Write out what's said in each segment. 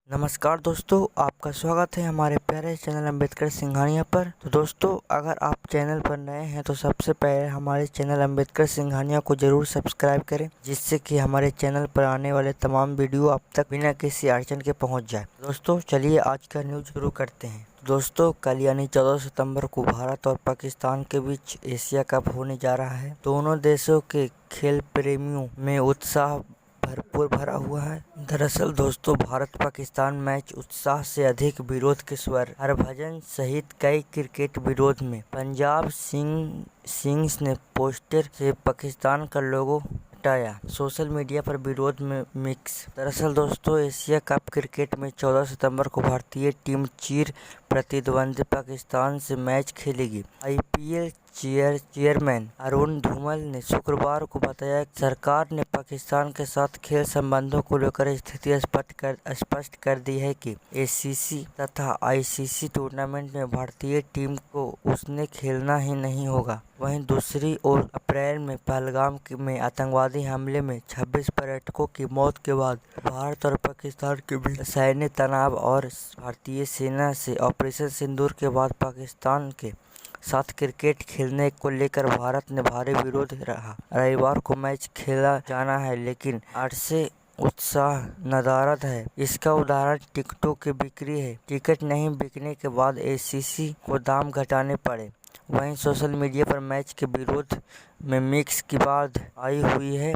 नमस्कार दोस्तों, आपका स्वागत है हमारे प्यारे चैनल अम्बेडकर सिंघानिया पर। तो दोस्तों, अगर आप चैनल पर नए हैं तो सबसे पहले हमारे चैनल अम्बेडकर सिंघानिया को जरूर सब्सक्राइब करें, जिससे कि हमारे चैनल पर आने वाले तमाम वीडियो आप तक बिना किसी अड़चन के पहुंच जाए। दोस्तों चलिए आज का न्यूज शुरू करते हैं। दोस्तों, कल यानी 14 सितंबर को भारत और पाकिस्तान के बीच एशिया कप होने जा रहा है। दोनों देशों के खेल प्रेमियों में उत्साह भरपूर भरा हुआ है। दरअसल दोस्तों, भारत पाकिस्तान मैच उत्साह से अधिक विरोध के स्वर। हरभजन सहित कई क्रिकेट विरोध में पंजाब किंग्स ने पोस्टर से पाकिस्तान का लोगो हटाया। सोशल मीडिया पर विरोध में मिक्स। दरअसल दोस्तों, एशिया कप क्रिकेट में 14 सितंबर को भारतीय टीम चिर प्रतिद्वंदी पाकिस्तान से मैच खेलेगी। आईपीएल चेयरमैन अरुण धूमल ने शुक्रवार को बताया कि सरकार ने पाकिस्तान के साथ खेल संबंधों को लेकर स्थिति स्पष्ट कर दी है कि एसीसी तथा आईसीसी टूर्नामेंट में भारतीय टीम को उसने खेलना ही नहीं होगा। वहीं दूसरी ओर अप्रैल में पहलगाम में आतंकवादी हमले में 26 पर्यटकों की मौत के बाद भारत और पाकिस्तान के बीच सैन्य तनाव और भारतीय सेना से ऑपरेशन सिंदूर के बाद पाकिस्तान के साथ क्रिकेट खेलने को लेकर भारत ने भारी विरोध रहा। रविवार को मैच खेला जाना है, लेकिन आज से उत्साह नदारद है। इसका उदाहरण टिकटों की बिक्री है। टिकट नहीं बिकने के बाद एसीसी को दाम घटाने पड़े। वहीं सोशल मीडिया पर मैच के विरोध में मिक्स की बात आई हुई है।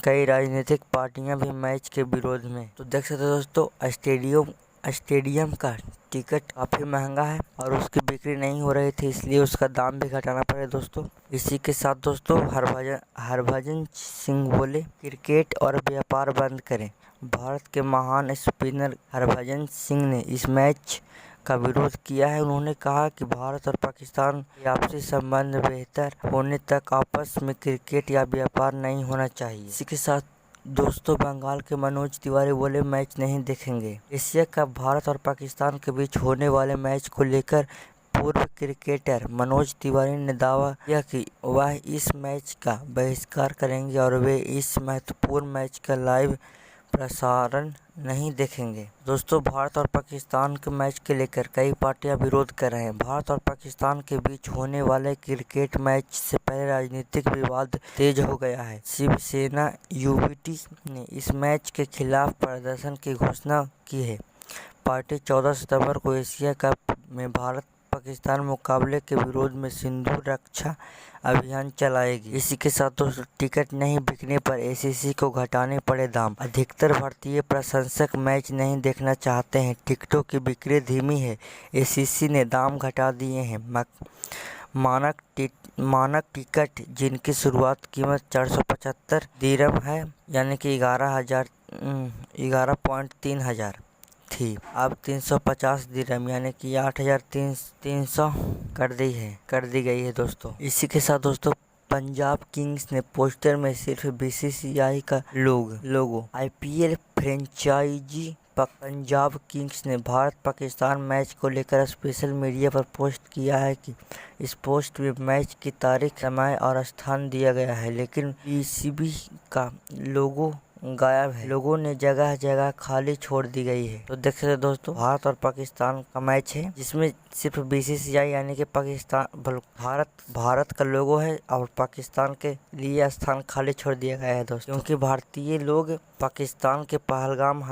कई राजनीतिक पार्टियां भी मैच के विरोध में। तो देख सकते हो दोस्तों, स्टेडियम का टिकट काफ़ी महंगा है और उसकी बिक्री नहीं हो रही थी, इसलिए उसका दाम भी घटाना पड़े दोस्तों। इसी के साथ दोस्तों, हरभजन सिंह बोले, क्रिकेट और व्यापार बंद करें। भारत के महान स्पिनर हरभजन सिंह ने इस मैच का विरोध किया है। उन्होंने कहा कि भारत और पाकिस्तान के आपसी संबंध बेहतर होने तक आपस में क्रिकेट या व्यापार नहीं होना चाहिए। इसी के साथ दोस्तों, बंगाल के मनोज तिवारी बोले, मैच नहीं देखेंगे। एशिया कप भारत और पाकिस्तान के बीच होने वाले मैच को लेकर पूर्व क्रिकेटर मनोज तिवारी ने दावा किया कि वह इस मैच का बहिष्कार करेंगे और वे इस महत्वपूर्ण मैच का लाइव प्रसारण नहीं देखेंगे। दोस्तों, भारत और पाकिस्तान के मैच के लेकर कई पार्टियां विरोध कर रहे हैं। भारत और पाकिस्तान के बीच होने वाले क्रिकेट मैच से पहले राजनीतिक विवाद तेज हो गया है। शिवसेना यूबीटी ने इस मैच के खिलाफ प्रदर्शन की घोषणा की है। पार्टी 14 सितंबर को एशिया कप में भारत पाकिस्तान मुकाबले के विरोध में सिंधु रक्षा अभियान चलाएगी। इसी के साथ दोस्तों, टिकट नहीं बिकने पर एसीसी को घटाने पड़े दाम। अधिकतर भारतीय प्रशंसक मैच नहीं देखना चाहते हैं। टिकटों की बिक्री धीमी है। एसीसी ने दाम घटा दिए हैं। मानक टिकट जिनकी शुरुआत कीमत 475 दिरहम है, यानी कि 11.3 हजार थी, अब 350 दिरहम यानी कि 8,300 कर दी गई है दोस्तों। इसी के साथ दोस्तों, पंजाब किंग्स ने पोस्टर में सिर्फ बीसीसीआई का लोगो। आईपीएल फ्रेंचाइजी पंजाब किंग्स ने भारत पाकिस्तान मैच को लेकर सोशल मीडिया पर पोस्ट किया है कि इस पोस्ट में मैच की तारीख, समय और स्थान दिया गया है, लेकिन पीसीबी का लोगो गायब है। लोगों ने जगह जगह खाली छोड़ दी गई है। तो देख सकते दोस्तों, भारत और पाकिस्तान का मैच है, जिसमें सिर्फ बीसीसीआई यानी कि भारत का लोगो है और पाकिस्तान के लिए स्थान खाली छोड़ दिया गया है दोस्तों, क्योंकि भारतीय लोग पाकिस्तान के पहलगाम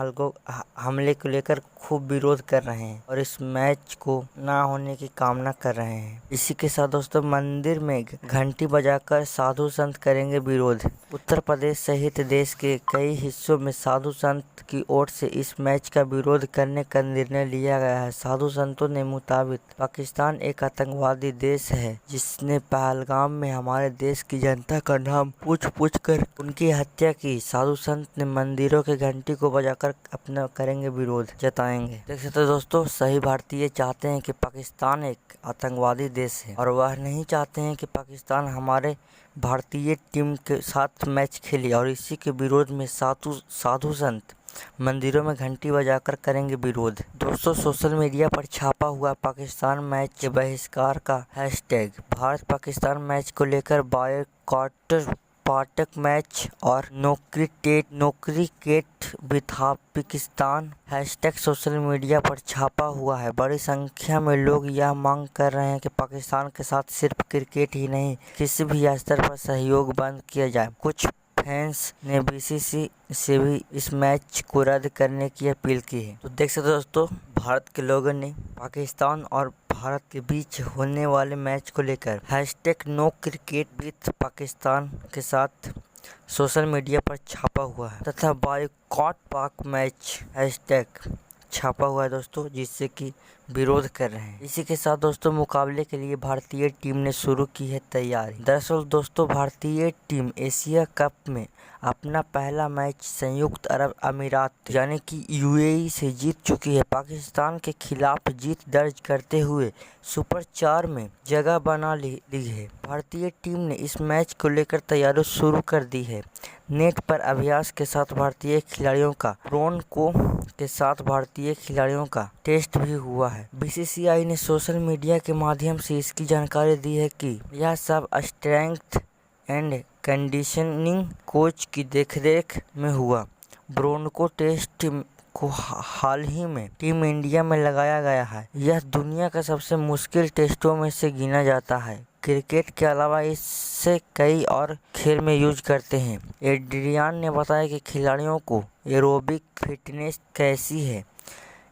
हमले को लेकर खूब विरोध कर रहे हैं और इस मैच को ना होने की कामना कर रहे हैं। इसी के साथ दोस्तों, मंदिर में घंटी बजाकर साधु संत करेंगे विरोध। उत्तर प्रदेश सहित देश के कई हिस्सों में साधु संत की ओर से इस मैच का विरोध करने का निर्णय लिया गया है। साधु संतों ने मुताबिक पाकिस्तान एक आतंकवादी देश है, जिसने पहलगाम में हमारे देश की जनता का नाम पूछ कर उनकी हत्या की। साधु संत ने मंदिरों के घंटी को बजाकर अपना करेंगे विरोध जताएंगे। देख सकते दोस्तों, सही भारतीय चाहते हैं कि पाकिस्तान एक आतंकवादी देश है और वह नहीं चाहते हैं कि पाकिस्तान हमारे भारतीय टीम के साथ मैच खेले, और इसी के विरोध में साधु संत मंदिरों में घंटी बजाकर करेंगे विरोध। दोस्तों, सोशल मीडिया पर छापा हुआ पाकिस्तान मैच के बहिष्कार का हैशटैग। भारत पाकिस्तान मैच को लेकर बॉयकॉट पाठक मैच और no cricket with Pakistan hashtag social media पर छापा हुआ है। बड़ी संख्या में लोग यह मांग कर रहे हैं कि पाकिस्तान के साथ सिर्फ क्रिकेट ही नहीं, किसी भी स्तर पर सहयोग बंद किया जाए। कुछ फैंस ने बीसीसी से भी इस मैच को रद्द करने की अपील की है। तो देख सकते हो दोस्तों, भारत के लोगों ने पाकिस्तान और भारत के बीच होने वाले मैच को लेकर hashtag no cricket with Pakistan के साथ सोशल मीडिया पर छापा हुआ है तथा बॉयकॉट पाक मैच हैशटैग छापा हुआ है दोस्तों, जिससे कि विरोध कर रहे हैं। इसी के साथ दोस्तों, मुकाबले के लिए भारतीय टीम ने शुरू की है तैयारी। दरअसल दोस्तों, भारतीय टीम एशिया कप में अपना पहला मैच संयुक्त अरब अमीरात यानी कि यूएई से जीत चुकी है। पाकिस्तान के खिलाफ जीत दर्ज करते हुए सुपर 4 में जगह बना ली है। भारतीय टीम ने इस मैच को लेकर तैयारी शुरू कर दी है। नेट पर अभ्यास के साथ भारतीय खिलाड़ियों का टेस्ट भी हुआ है। बीसीसीआई ने सोशल मीडिया के माध्यम से इसकी जानकारी दी है कि यह सब स्ट्रेंथ एंड कंडीशनिंग कोच की देखरेख में हुआ। ब्रोनको टेस्ट को हाल ही में टीम इंडिया में लगाया गया है। यह दुनिया का सबसे मुश्किल टेस्टों में से गिना जाता है। क्रिकेट के अलावा इससे कई और खेल में यूज करते हैं। एड्रियान ने बताया कि खिलाड़ियों को एरोबिक फिटनेस कैसी है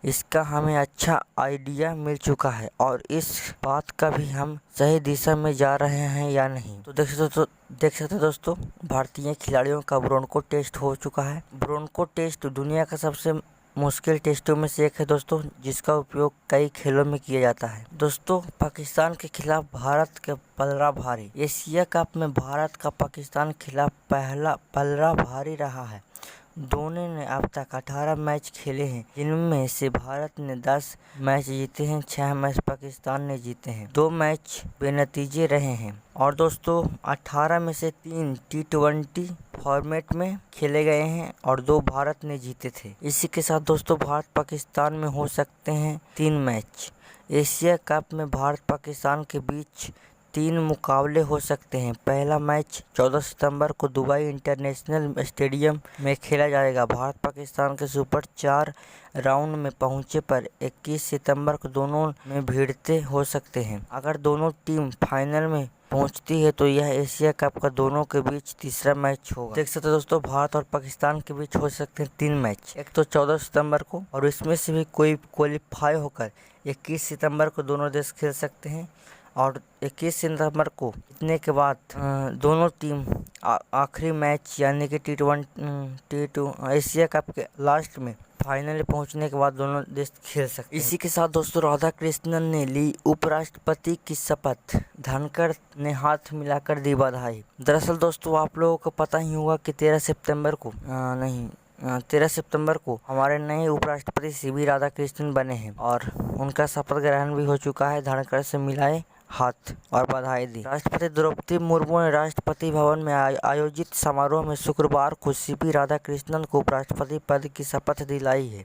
इसका हमें अच्छा आइडिया मिल चुका है और इस बात का भी हम सही दिशा में जा रहे हैं या नहीं। तो देख सकते दोस्तों, भारतीय खिलाड़ियों का ब्रोनको टेस्ट हो चुका है। ब्रोनको टेस्ट दुनिया का सबसे मुश्किल टेस्टों में से एक है दोस्तों, जिसका उपयोग कई खेलों में किया जाता है। दोस्तों, पाकिस्तान के खिलाफ भारत का पलड़ा भारी। एशिया कप में भारत का पाकिस्तान के खिलाफ पहला पलड़ा भारी रहा है। दोनों ने अब तक 18 मैच खेले हैं, जिनमें से भारत ने 10 मैच जीते हैं, 6 मैच पाकिस्तान ने जीते हैं, 2 मैच बेनतीजे रहे हैं। और दोस्तों, 18 में से 3 T20 फॉर्मेट में खेले गए हैं और 2 भारत ने जीते थे। इसी के साथ दोस्तों, भारत पाकिस्तान में हो सकते हैं 3 मैच। एशिया कप में भारत पाकिस्तान के बीच 3 मुकाबले हो सकते हैं। पहला मैच 14 सितंबर को दुबई इंटरनेशनल स्टेडियम में खेला जाएगा। भारत पाकिस्तान के सुपर 4 राउंड में पहुंचे पर 21 सितंबर को दोनों में भिड़ते हो सकते हैं। अगर दोनों टीम फाइनल में पहुंचती है तो यह एशिया कप का दोनों के बीच तीसरा मैच होगा। देख सकते दोस्तों, भारत और पाकिस्तान के बीच हो सकते हैं 3 मैच। एक तो 14 सितंबर को और इसमें से भी कोई क्वालिफाई होकर 21 सितंबर को दोनों देश खेल सकते हैं और 21 सितंबर को जीतने के बाद दोनों टीम आखिरी मैच यानी कि T2 एशिया कप के लास्ट में फाइनल पहुंचने के बाद दोनों देश खेल सकते हैं। इसी के साथ दोस्तों, राधा कृष्णन ने ली उपराष्ट्रपति की शपथ। धनखड़ ने हाथ मिलाकर दी बधाई। दरअसल दोस्तों, आप लोगों को पता ही होगा कि 13 सितंबर को हमारे नए उपराष्ट्रपति सीवी राधाकृष्णन बने हैं और उनका शपथ ग्रहण भी हो चुका है। धनखड़ से मिलाए हाथ और बधाई दी। राष्ट्रपति द्रौपदी मुर्मू ने राष्ट्रपति भवन में आयोजित समारोह में शुक्रवार को सीवी राधाकृष्णन को उपराष्ट्रपति पद की शपथ दिलाई है।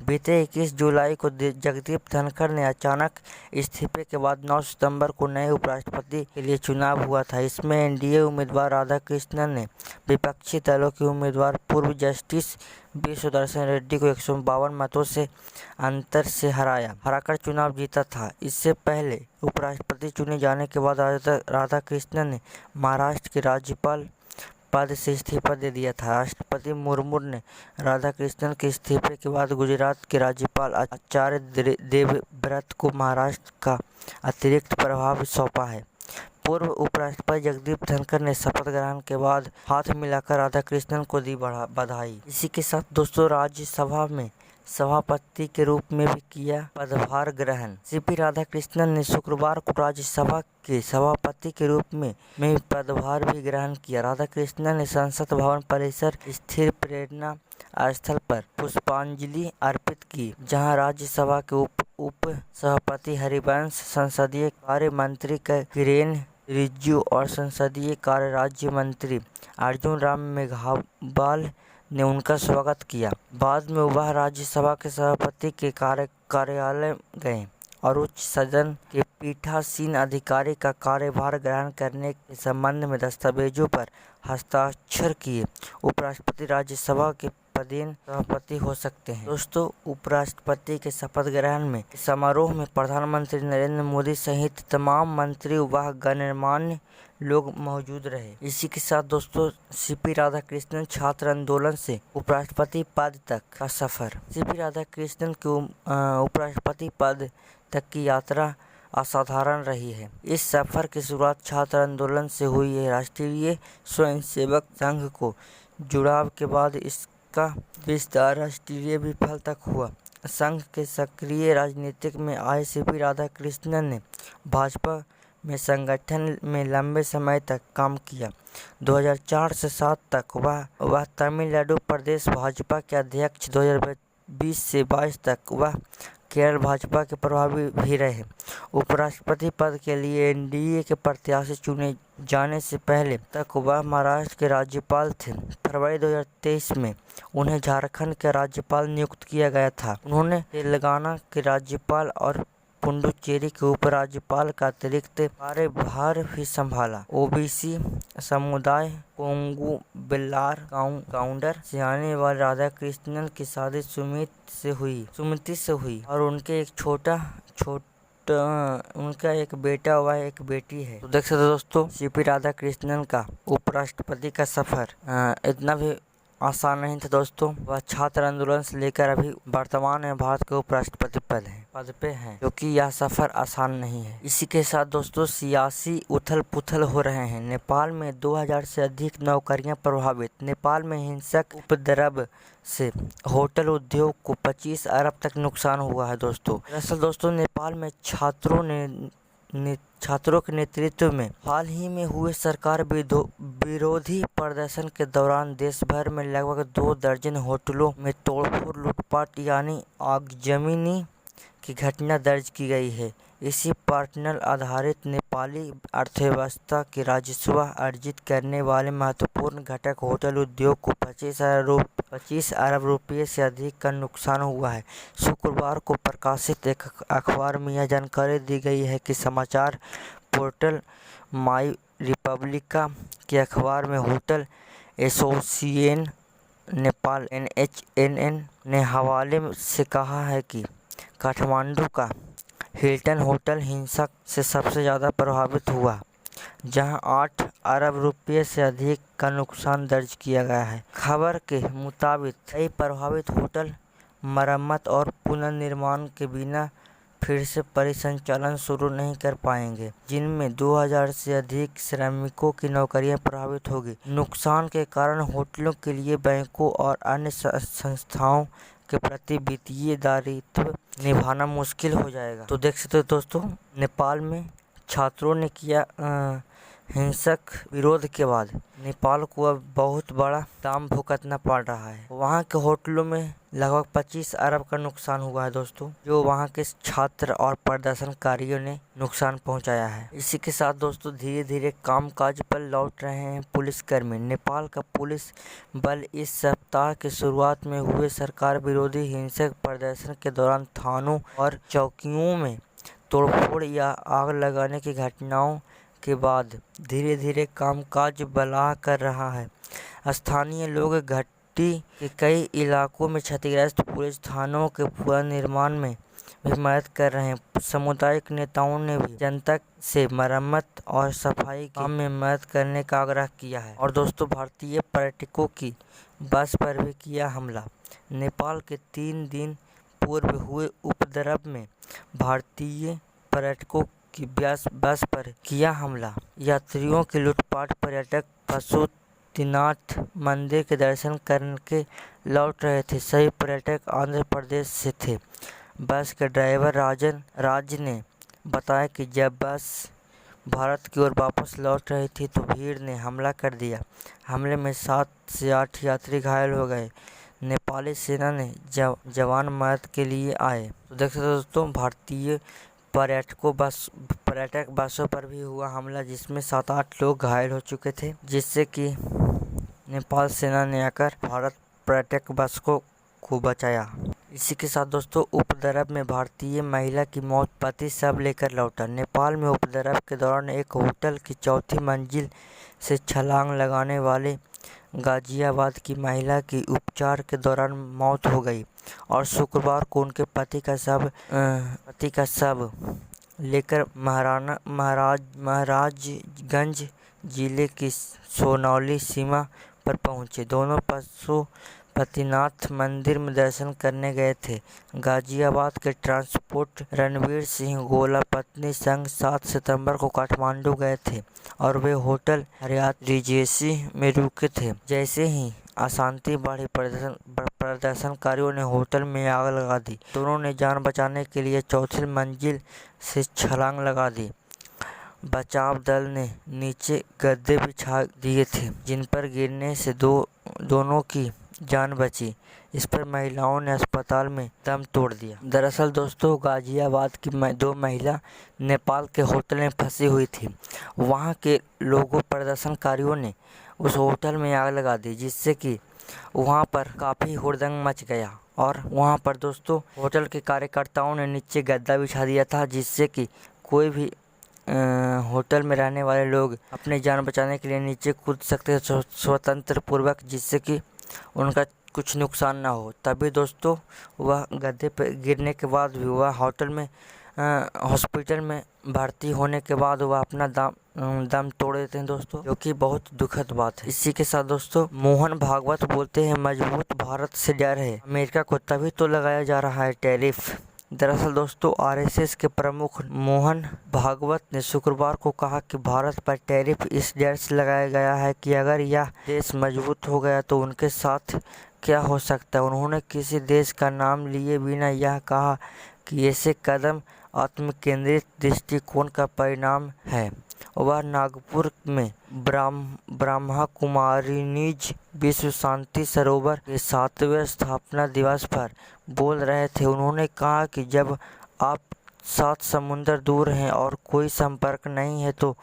बीते 21 जुलाई को जगदीप धनखड़ ने अचानक इस्तीफे के बाद 9 सितंबर को नए उपराष्ट्रपति के लिए चुनाव हुआ था। इसमें एनडीए उम्मीदवार राधाकृष्णन ने विपक्षी दलों के उम्मीदवार पूर्व जस्टिस बी सुदर्शन रेड्डी को 152 मतों से अंतर से हराकर चुनाव जीता था। इससे पहले उपराष्ट्रपति चुने जाने के बाद राधाकृष्णन ने महाराष्ट्र के राज्यपाल पद से इस्तीफा दे दिया था। राष्ट्रपति मुर्मू ने राधाकृष्णन के इस्तीफे के बाद गुजरात के राज्यपाल आचार्य देवव्रत को महाराष्ट्र का अतिरिक्त प्रभाव सौंपा है। पूर्व उपराष्ट्रपति जगदीप धनखड़ ने शपथ ग्रहण के बाद हाथ मिलाकर राधाकृष्णन को दी बधाई। इसी के साथ दोस्तों, राज्यसभा में सभापति के रूप में भी किया पदभार ग्रहण। सीपी राधाकृष्णन ने शुक्रवार को राज्यसभा के सभापति के रूप में पदभार भी ग्रहण किया। राधाकृष्णन ने संसद भवन परिसर स्थित प्रेरणा स्थल पर पुष्पांजलि अर्पित की, जहां राज्यसभा के उप सभापति हरिवंश, संसदीय कार्य मंत्री किरेन रिजिजू और संसदीय कार्य राज्य मंत्री अर्जुन राम मेघवाल ने उनका स्वागत किया। बाद में वह राज्यसभा के सभापति के कार्यालय गए और उच्च सदन के पीठासीन अधिकारी का कार्यभार ग्रहण करने के संबंध में दस्तावेजों पर हस्ताक्षर किए। उपराष्ट्रपति राज्यसभा के पदेन सभापति हो सकते हैं। दोस्तों, उपराष्ट्रपति के शपथ ग्रहण में समारोह में प्रधानमंत्री नरेंद्र मोदी सहित तमाम मंत्री व गणमान्य लोग मौजूद रहे। इसी के साथ दोस्तों, सीपी राधाकृष्णन छात्र आंदोलन से उपराष्ट्रपति पद तक का सफर। सीपी राधाकृष्णन के उपराष्ट्रपति पद तक की यात्रा असाधारण रही है। इस सफर की शुरुआत छात्र आंदोलन से हुई है। राष्ट्रीय स्वयंसेवक संघ को जुड़ाव के बाद इसका विस्तार राष्ट्रीय विफल तक हुआ। संघ के सक्रिय राजनीतिक में आए सीपी राधाकृष्णन ने भाजपा में संगठन में लंबे समय तक काम किया। 2004 से 7 तक वह तमिलनाडु प्रदेश भाजपा के अध्यक्ष। 2020 से 22 तक वह केरल भाजपा के प्रभारी भी रहे। उपराष्ट्रपति पद के लिए एनडीए के प्रत्याशी चुने जाने से पहले तक वह महाराष्ट्र के राज्यपाल थे। फरवरी 2023 में उन्हें झारखंड के राज्यपाल नियुक्त किया गया था। उन्होंने तेलंगाना के राज्यपाल और पुडुचेरी के उपराज्यपाल का अतिरिक्त कार्यभार भी संभाला। ओबीसी समुदाय कोंगू बेल्लार काउंडर से आने वाले राधाकृष्णन की शादी सुमिति से हुई और उनके उनका एक बेटा व एक बेटी है। तो देख सकते हो दोस्तों, सीपी राधाकृष्णन का उपराष्ट्रपति का सफर इतना भी आसान नहीं था दोस्तों। वह छात्र आंदोलन से लेकर अभी वर्तमान में भारत के उपराष्ट्रपति पद पे हैं, क्योंकि यह सफर आसान नहीं है। इसी के साथ दोस्तों, सियासी उथल पुथल हो रहे हैं। नेपाल में 2000 से अधिक नौकरियां प्रभावित। नेपाल में हिंसक उपद्रव से होटल उद्योग को 25 अरब तक नुकसान हुआ है दोस्तों। दरअसल दोस्तों, नेपाल में छात्रों के नेतृत्व में हाल ही में हुए सरकार विरोधी प्रदर्शन के दौरान देश भर में लगभग 2 दर्जन होटलों में तोड़फोड़, लूटपाट यानी आगजनी की घटना दर्ज की गई है। इसी पर्यटन आधारित नेपाली अर्थव्यवस्था की राजस्व अर्जित करने वाले महत्वपूर्ण घटक होटल उद्योग को 25 अरब रुपये से अधिक का नुकसान हुआ है। शुक्रवार को प्रकाशित एक अखबार में यह जानकारी दी गई है कि समाचार पोर्टल माई रिपब्लिका के अखबार में होटल एसोसिएशन नेपाल NHNN ने हवाले से कहा है कि काठमांडू का हिल्टन होटल हिंसा से सबसे ज़्यादा प्रभावित हुआ, जहां 8 अरब रुपये से अधिक का नुकसान दर्ज किया गया है। खबर के मुताबिक कई प्रभावित होटल मरम्मत और पुनर्निर्माण के बिना फिर से परिसंचालन शुरू नहीं कर पाएंगे, जिनमें 2000 से अधिक श्रमिकों की नौकरियां प्रभावित होगी। नुकसान के कारण होटलों के लिए बैंकों और अन्य संस्थाओं के प्रति वित्तीय दायित्व निभाना मुश्किल हो जाएगा। तो देख सकते हो दोस्तों, नेपाल में छात्रों ने किया हिंसक विरोध के बाद नेपाल को अब बहुत बड़ा दाम भुगतना पड़ रहा है। वहाँ के होटलों में लगभग 25 अरब का नुकसान हुआ है दोस्तों, जो वहाँ के छात्र और प्रदर्शनकारियों ने नुकसान पहुँचाया है। इसी के साथ दोस्तों, धीरे धीरे कामकाज पर लौट रहे हैं पुलिसकर्मी। नेपाल का पुलिस बल इस सप्ताह की शुरुआत में हुए सरकार विरोधी हिंसक प्रदर्शन के दौरान थानों और चौकियों में तोड़फोड़ या आग लगाने की घटनाओं के बाद धीरे धीरे कामकाज बहाल कर रहा है। स्थानीय लोग घाटी के कई इलाकों में क्षतिग्रस्त पुलिस थानों के पुनर्निर्माण में भी मदद कर रहे हैं। सामुदायिक नेताओं ने भी जनता से मरम्मत और सफाई काम में मदद करने का आग्रह किया है। और दोस्तों, भारतीय पर्यटकों की बस पर भी किया हमला। नेपाल के 3 दिन पूर्व हुए उपद्रव में भारतीय पर्यटकों की बस पर किया हमला। यात्रियों की लूटपाट। पर्यटक पशुपतिनाथ मंदिर के दर्शन करके लौट रहे थे। सभी पर्यटक आंध्र प्रदेश से थे। बस के ड्राइवर राज ने बताया कि जब बस भारत की ओर वापस लौट रही थी तो भीड़ ने हमला कर दिया। हमले में 7 से 8 यात्री घायल हो गए। नेपाली सेना ने जवान मदद के लिए आए। तो देख सकते हो दोस्तों, भारतीय पर्यटक बसों पर भी हुआ हमला, जिसमें 7-8 लोग घायल हो चुके थे, जिससे कि नेपाल सेना ने आकर भारत पर्यटक बस को बचाया। इसी के साथ दोस्तों, उपद्रव में भारतीय महिला की मौत, पति शव लेकर लौटा। नेपाल में उपद्रव के दौरान एक होटल की चौथी मंजिल से छलांग लगाने वाले गाजियाबाद की महिला की उपचार के दौरान मौत हो गई और शुक्रवार को उनके पति का शव लेकर महाराजगंज जिले की सोनौली सीमा पर पहुंचे। दोनों पशुपतिनाथ मंदिर में दर्शन करने गए थे। गाजियाबाद के ट्रांसपोर्ट रणवीर सिंह गोला पत्नी संग 7 सितंबर को काठमांडू गए थे और वे होटल हयात रिजेंसी में रुके थे। जैसे ही अशांति बढ़ी, प्रदर्शनकारियों ने होटल में आग लगा दी। दोनों ने जान बचाने के लिए चौथी मंजिल से छलांग लगा दी। बचाव दल ने नीचे गद्दे बिछा दिए थे जिन पर गिरने से दोनों की जान बची। इस पर महिलाओं ने अस्पताल में दम तोड़ दिया। दरअसल दोस्तों, गाजियाबाद की 2 महिला नेपाल के होटल में फंसी हुई थी। वहां के प्रदर्शनकारियों ने उस होटल में आग लगा दी, जिससे कि वहां पर काफ़ी हुड़दंग मच गया और वहां पर दोस्तों होटल के कार्यकर्ताओं ने नीचे गद्दा बिछा दिया था, जिससे कि कोई भी होटल में रहने वाले लोग अपनी जान बचाने के लिए नीचे कूद सकते थे स्वतंत्र पूर्वक, जिससे कि उनका कुछ नुकसान ना हो। तभी दोस्तों वह गद्दे पर गिरने के बाद भी वह हॉस्पिटल में भर्ती होने के बाद वह अपना दम तोड़ देते हैं दोस्तों, जो कि बहुत दुखद बात है। इसी के साथ दोस्तों, मोहन भागवत बोलते हैं मजबूत भारत से डर है, अमेरिका को तभी तो लगाया जा रहा है टैरिफ। दरअसल दोस्तों, आरएसएस के प्रमुख मोहन भागवत ने शुक्रवार को कहा कि भारत पर टैरिफ इस डर से लगाया गया है कि अगर यह देश मजबूत हो गया तो उनके साथ क्या हो सकता है। उन्होंने किसी देश का नाम लिए बिना यह कहा कि ऐसे कदम आत्मकेंद्रित दृष्टिकोण का परिणाम है। वह नागपुर में ब्रह्मा कुमारिनीज विश्व शांति सरोवर के 7वें स्थापना दिवस पर बोल रहे थे। उन्होंने कहा कि जब आप 7 समुंदर दूर हैं और कोई संपर्क नहीं है तो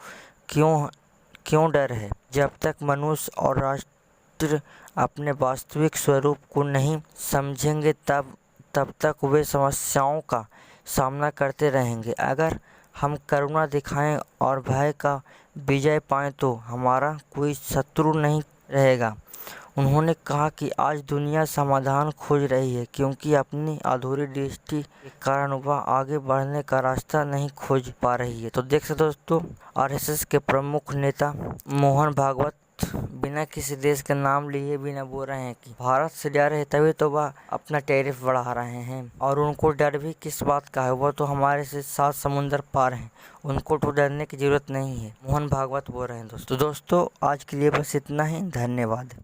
क्यों डर है। जब तक मनुष्य और राष्ट्र अपने वास्तविक स्वरूप को नहीं समझेंगे तब तक वे समस्याओं का सामना करते रहेंगे। अगर हम करुणा दिखाएं और भय का विजय पाएं तो हमारा कोई शत्रु नहीं रहेगा। उन्होंने कहा कि आज दुनिया समाधान खोज रही है, क्योंकि अपनी अधूरी दृष्टि के कारण वह आगे बढ़ने का रास्ता नहीं खोज पा रही है। तो देख सकते दोस्तों, आरएसएस के प्रमुख नेता मोहन भागवत बिना किसी देश का नाम लिए बिना बोल रहे हैं कि भारत से डर है, तभी तो वह अपना टैरिफ बढ़ा रहे हैं। और उनको डर भी किस बात का है, वह तो हमारे से 7 समुंदर पार हैं, उनको तो डरने की जरूरत नहीं है। मोहन भागवत बोल रहे हैं दोस्तों। आज के लिए बस इतना ही। धन्यवाद।